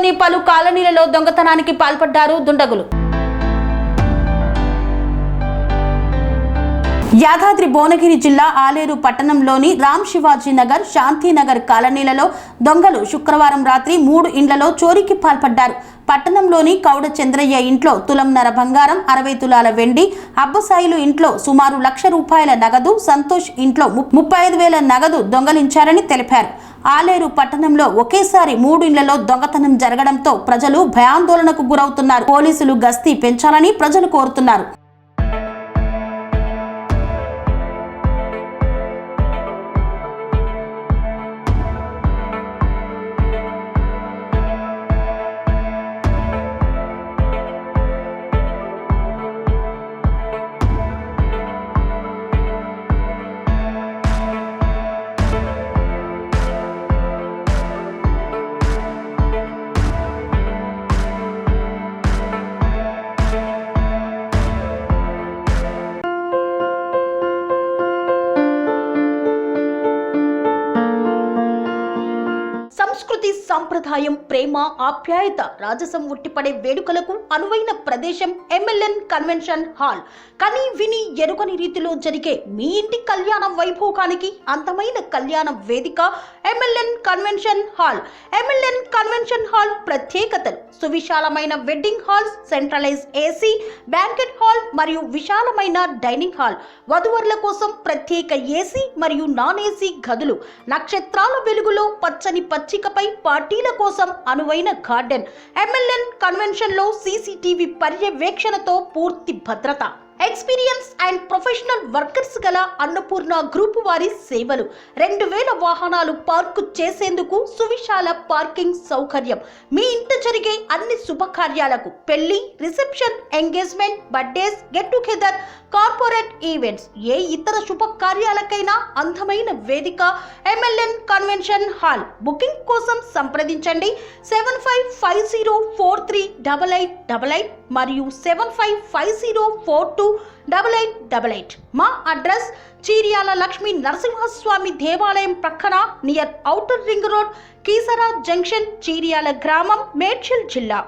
పట్టణంలోని పలు కాలనీలలో దొంగతనానికి పాల్పడ్డారు దుండగులు. యాదాద్రి భువనగిరి జిల్లా ఆలేరు పట్టణంలోని రామ్ శివాజీ నగర్, శాంతినగర్ కాలనీలలో దొంగలు శుక్రవారం రాత్రి 3 ఇండ్లలో చోరీకి పాల్పడ్డారు. పట్టణంలోని కౌడ చంద్రయ్య ఇంట్లో తులంన్నర బంగారం, 60 తులాల వెండి, అబ్బసాయిలు ఇంట్లో సుమారు ₹1,00,000 నగదు, సంతోష్ ఇంట్లో 35,000 నగదు దొంగలించారని తెలిపారు. ఆలేరు పట్టణంలో ఒకేసారి 3 ఇండ్లలో దొంగతనం జరగడంతో ప్రజలు భయాందోళనకు గురవుతున్నారు. పోలీసులు గస్తీ పెంచాలని ప్రజలు కోరుతున్నారు. సంస్కృతి, సంప్రదాయం, ప్రేమ, ఆప్యాయత, రాజసం ఉట్టిపడే వేడుకలకు అనువైన ప్రదేశం ఎంఎల్ఎన్ కన్వెన్షన్ హాల్. కని విని ఎరుగని రీతిలో జరిగే మీ ఇంటి కళ్యాణ వైభోగానికి అందమైన కళ్యాణ వేదిక MLN convention hall. MLN convention hall ప్రత్యేకతలు: సువిశాలమైన wedding halls, centralise AC banquet hall మరియు విశాలమైన డైనింగ్ హాల్, వధువరుల కోసం ప్రత్యేక ఏసీ మరియు నాన్ ఏసీ గదులు, నక్షత్రాల వెలుగులో పచ్చని పచ్చికపై పార్టీల కోసం అనువైన గార్డెన్. ఎంఎల్ఎన్ కన్వెన్షన్ లో సీసీటీవీ పర్యవేక్షణతో పూర్తి భద్రత. ఎక్స్పీరియన్స్ అండ్ ప్రొఫెషనల్ వర్కర్స్ గల అన్నపూర్ణ గ్రూప్ వారి సేవలు. 2000 వాహనాలు పార్కు చేసేందుకు సువిశాల పార్కింగ్ సౌకర్యం. మీ ఇంట జరిగే అన్ని శుభకార్యాలకు, పెళ్లి, reception, engagement, birthdays, get together, corporate events, ఏ ఇతర శుభకార్యాలకైనా అందమైన వేదిక ఎంఎల్ఎన్ కన్వెన్షన్ హాల్. బుకింగ్ కోసం సంప్రదించండి 7550438888 మరియు 7550428888. మా అడ్రస్ చీర్యాల లక్ష్మీ నరసింహస్వామి దేవాలయం ప్రక్కన, near outer ring road, Keesara junction, Cheeryal గ్రామం, మేడ్చల్ జిల్లా.